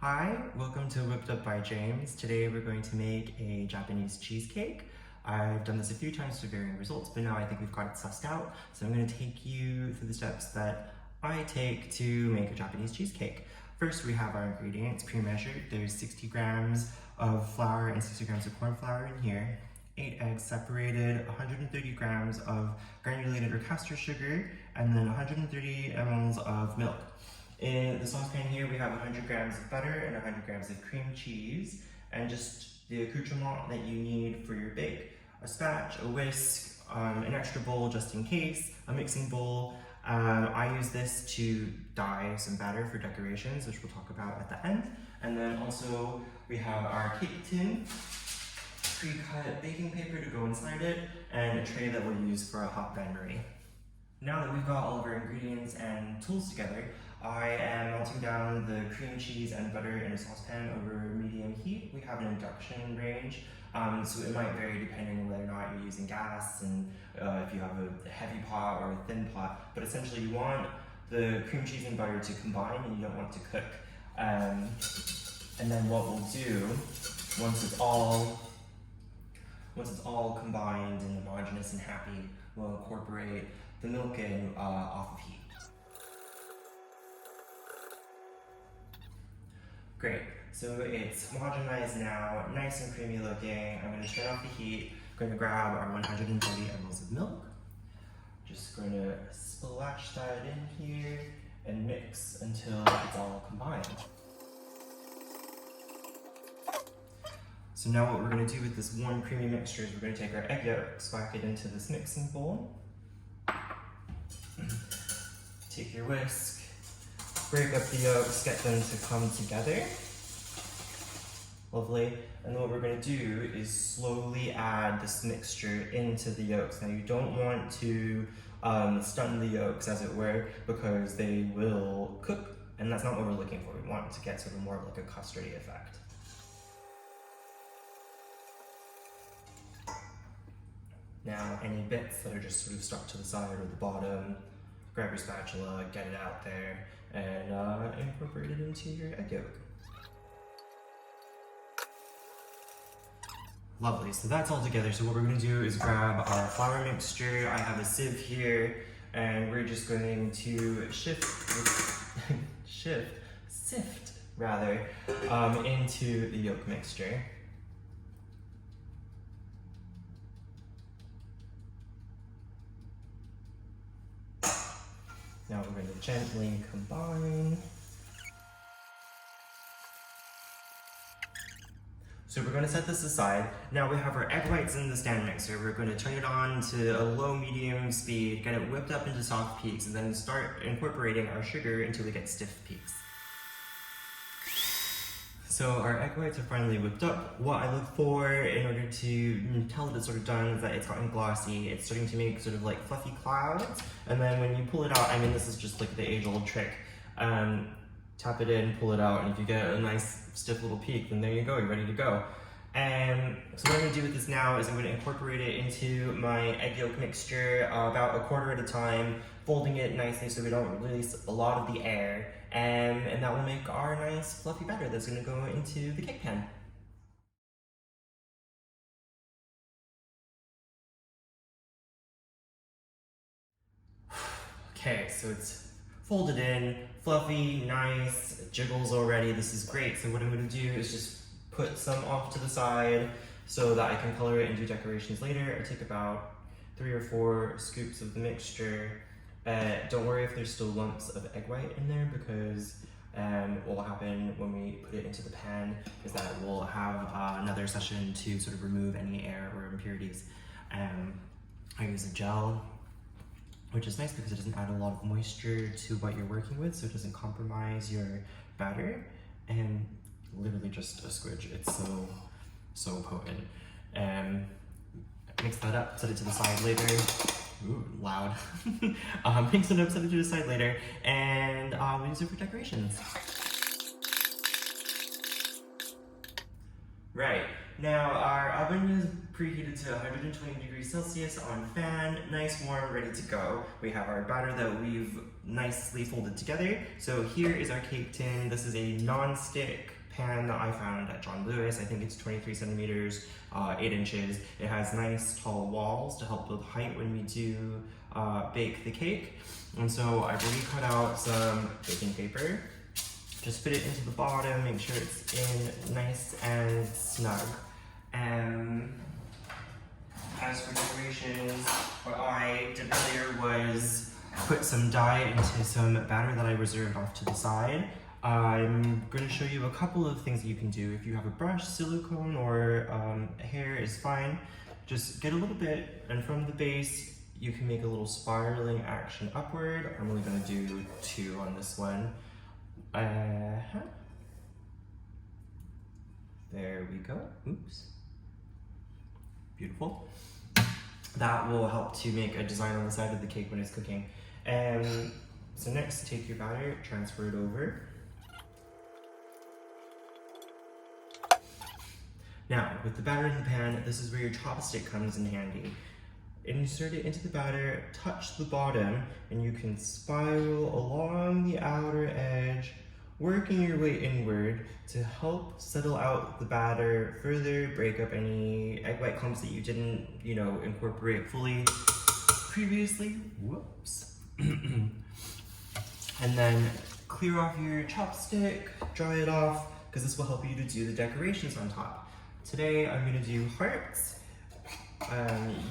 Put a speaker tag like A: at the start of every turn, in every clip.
A: Hi, welcome to Whipped Up by James. Today we're going to make a Japanese cheesecake. I've done this a few times to varying results, but now I think we've got it sussed out. So I'm going to take you through the steps that I take to make a Japanese cheesecake. First, we have our ingredients pre-measured. There's 60 grams of flour and 60 grams of corn flour in here. 8 eggs separated, 130 grams of granulated or caster sugar, and then 130 mLs of milk. In the saucepan here, we have 100 grams of butter and 100 grams of cream cheese, and just the accoutrement that you need for your bake. A spatch, a whisk, an extra bowl just in case, a mixing bowl. I use this to dye some batter for decorations, which we'll talk about at the end. And then also we have our cake tin, pre-cut baking paper to go inside it, and a tray that we'll use for a hot bain-marie. Now that we've got all of our ingredients and tools together, I am melting down the cream cheese and butter in a saucepan over medium heat. We have an induction range, so it might vary depending on whether or not you're using gas and if you have a heavy pot or a thin pot. But essentially you want the cream cheese and butter to combine and you don't want it to cook. And then what we'll do, once it's all combined and homogeneous and happy, we'll incorporate the milk in off of heat. Great, so it's homogenized now, nice and creamy looking. I'm going to turn off the heat. I'm going to grab our 130 mLs of milk. Just going to splash that in here and mix until it's all combined. So now what we're going to do with this warm creamy mixture is we're going to take our egg yolks, whack it into this mixing bowl. Take your whisk, break up the yolks, get them to come together. Lovely. And then what we're going to do is slowly add this mixture into the yolks. Now you don't want to stun the yolks, as it were, because they will cook, and that's not what we're looking for. We want it to get sort of more of like a custardy effect. Now, any bits that are just sort of stuck to the side or the bottom, grab your spatula, get it out there, and incorporate it into your egg yolk. Lovely, so that's all together. So what we're gonna do is grab our flour mixture. I have a sieve here, and we're just going to sift into the yolk mixture. Now we're going to gently combine. So we're going to set this aside. Now we have our egg whites in the stand mixer. We're going to turn it on to a low-medium speed, get it whipped up into soft peaks, and then start incorporating our sugar until we get stiff peaks. So our egg whites are finally whipped up. What I look for in order to tell that it's sort of done is that it's gotten glossy. It's starting to make sort of like fluffy clouds. And then when you pull it out, I mean, this is just like the age-old trick. Tap it in, pull it out, and if you get a nice stiff little peak, then there you go, you're ready to go. So what I'm gonna do with this now is I'm gonna incorporate it into my egg yolk mixture about a quarter at a time, folding it nicely so we don't release a lot of the air. And that will make our nice fluffy batter that's gonna go into the cake pan. Okay, so it's folded in, fluffy, nice, jiggles already. This is great. So what I'm gonna do is just put some off to the side so that I can color it and do decorations later. I take about 3 or 4 scoops of the mixture. Don't worry if there's still lumps of egg white in there, because what will happen when we put it into the pan is that we'll have another session to sort of remove any air or impurities. I use a gel, which is nice because it doesn't add a lot of moisture to what you're working with, so it doesn't compromise your batter. And literally just a squidge. It's so potent. Mix that up, set it to the side later. Ooh, loud. Mix it up, set it to the side later, and we'll use it for decorations. Right, Now our oven is preheated to 120 degrees Celsius on fan, nice, warm, ready to go. We have our batter that we've nicely folded together. So here is our cake tin. This is a non-stick pan that I found at John Lewis. I think it's 23 centimeters, 8 inches. It has nice tall walls to help with height when we do bake the cake. And so I've already cut out some baking paper. Just fit it into the bottom, make sure it's in nice and snug. As for decorations, what I did earlier was put some dye into some batter that I reserved off to the side. I'm going to show you a couple of things that you can do. If you have a brush, silicone, or hair is fine. Just get a little bit, and from the base, you can make a little spiraling action upward. I'm only going to do 2 on this one. There we go. Oops. Beautiful. That will help to make a design on the side of the cake when it's cooking. So next, take your batter, transfer it over. Now, with the batter in the pan, this is where your chopstick comes in handy. Insert it into the batter, touch the bottom, and you can spiral along the outer edge, working your way inward to help settle out the batter further, break up any egg white clumps that you didn't, incorporate fully previously. Whoops. And then clear off your chopstick, dry it off, because this will help you to do the decorations on top. Today I'm going to do hearts.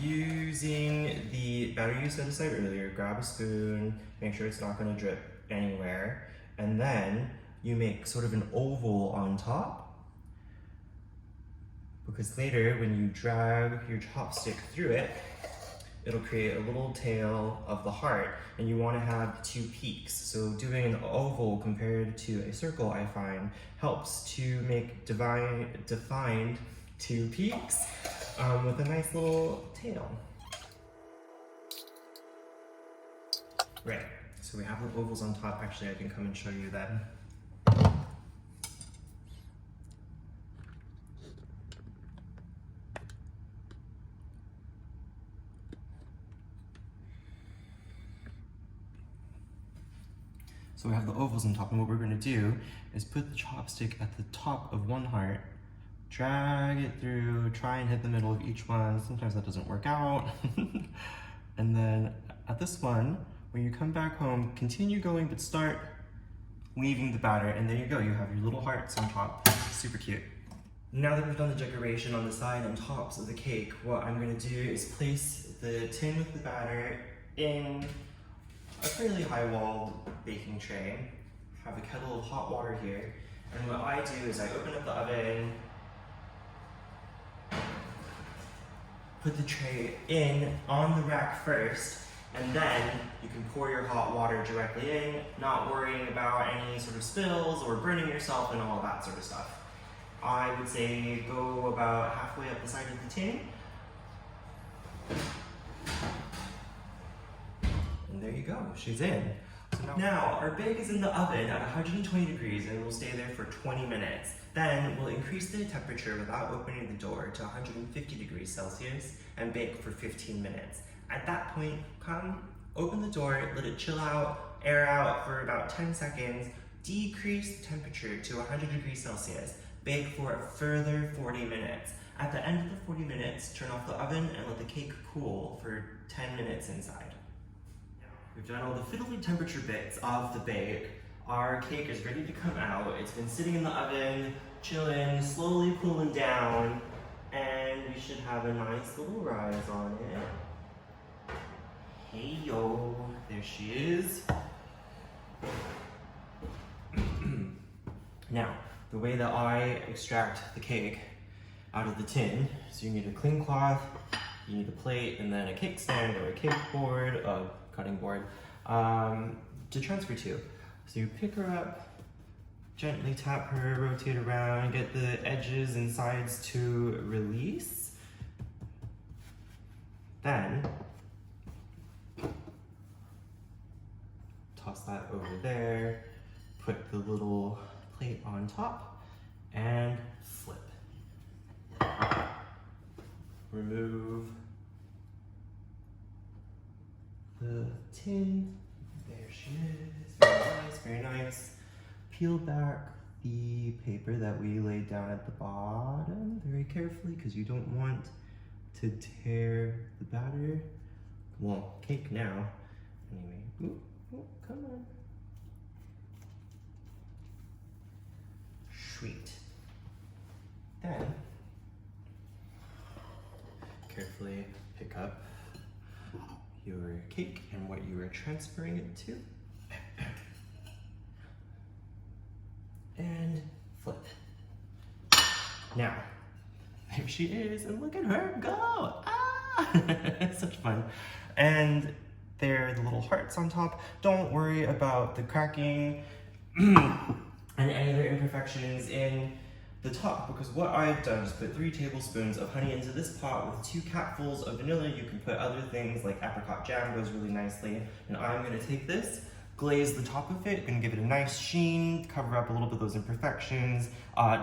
A: Using the batter you set aside earlier, grab a spoon, make sure it's not going to drip anywhere, and then you make sort of an oval on top, because later when you drag your chopstick through it, it'll create a little tail of the heart, and you want to have 2 peaks. So doing an oval compared to a circle, I find, helps to make defined 2 peaks with a nice little tail. Right, so we have the ovals on top. Actually, I can come and show you that. So we have the ovals on top, and what we're going to do is put the chopstick at the top of one heart, drag it through, try and hit the middle of each one. Sometimes that doesn't work out. And then at this one, when you come back home, continue going, but start weaving the batter, and there you go, you have your little hearts on top. Super cute. Now that we've done the decoration on the side and tops of the cake, what I'm going to do is place the tin with the batter in a fairly high-walled baking tray. Have a kettle of hot water here, and what I do is I open up the oven, put the tray in on the rack first, and then you can pour your hot water directly in, not worrying about any sort of spills or burning yourself and all that sort of stuff. I would say go about halfway up the side of the tin. And there you go, she's in. So now our bake is in the oven at 120 degrees and it will stay there for 20 minutes. Then we'll increase the temperature without opening the door to 150 degrees Celsius and bake for 15 minutes. At that point, come, open the door, let it chill out, air out for about 10 seconds, decrease the temperature to 100 degrees Celsius, bake for a further 40 minutes. At the end of the 40 minutes, turn off the oven and let the cake cool for 10 minutes inside. We've done all the fiddly temperature bits of the bake. Our cake is ready to come out. It's been sitting in the oven, chilling, slowly cooling down, and we should have a nice little rise on it. Hey yo, there she is. Now, the way that I extract the cake out of the tin, so you need a clean cloth, you need a plate, and then a cake stand or a cake board, a cutting board, to transfer to. So you pick her up, gently tap her, rotate around, get the edges and sides to release. Then, toss that over there, put the little plate on top, and flip. remove the tin. There she is. Very nice, very nice. Peel back the paper that we laid down at the bottom very carefully because you don't want to tear the batter. Well, cake now. Anyway, ooh, come on. Sweet. Then, carefully pick up your cake and what you are transferring it to. And flip. Now, there she is, and look at her go! Ah! Such fun. And there are the little hearts on top. Don't worry about the cracking and any other imperfections in the top, because what I've done is put 3 tablespoons of honey into this pot with 2 capfuls of vanilla. You can put other things like apricot jam, goes really nicely. And I'm gonna take this, glaze the top of it, gonna give it a nice sheen, cover up a little bit of those imperfections,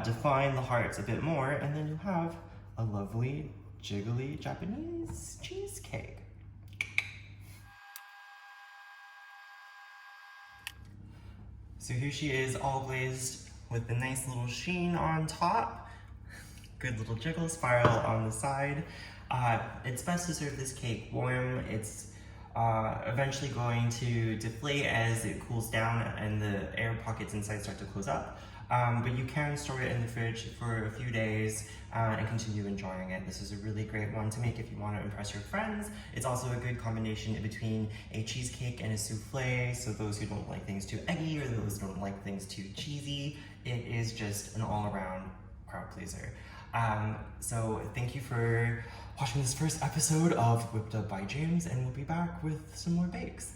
A: define the hearts a bit more, and then you'll have a lovely, jiggly Japanese cheesecake. So here she is, all glazed with a nice little sheen on top. Good little jiggle spiral on the side. It's best to serve this cake warm. It's eventually going to deflate as it cools down and the air pockets inside start to close up. But you can store it in the fridge for a few days and continue enjoying it. This is a really great one to make if you want to impress your friends. It's also a good combination in between a cheesecake and a souffle, so those who don't like things too eggy or those who don't like things too cheesy, it is just an all-around crowd pleaser. So thank you for watching this first episode of Whipped Up by James, and we'll be back with some more bakes.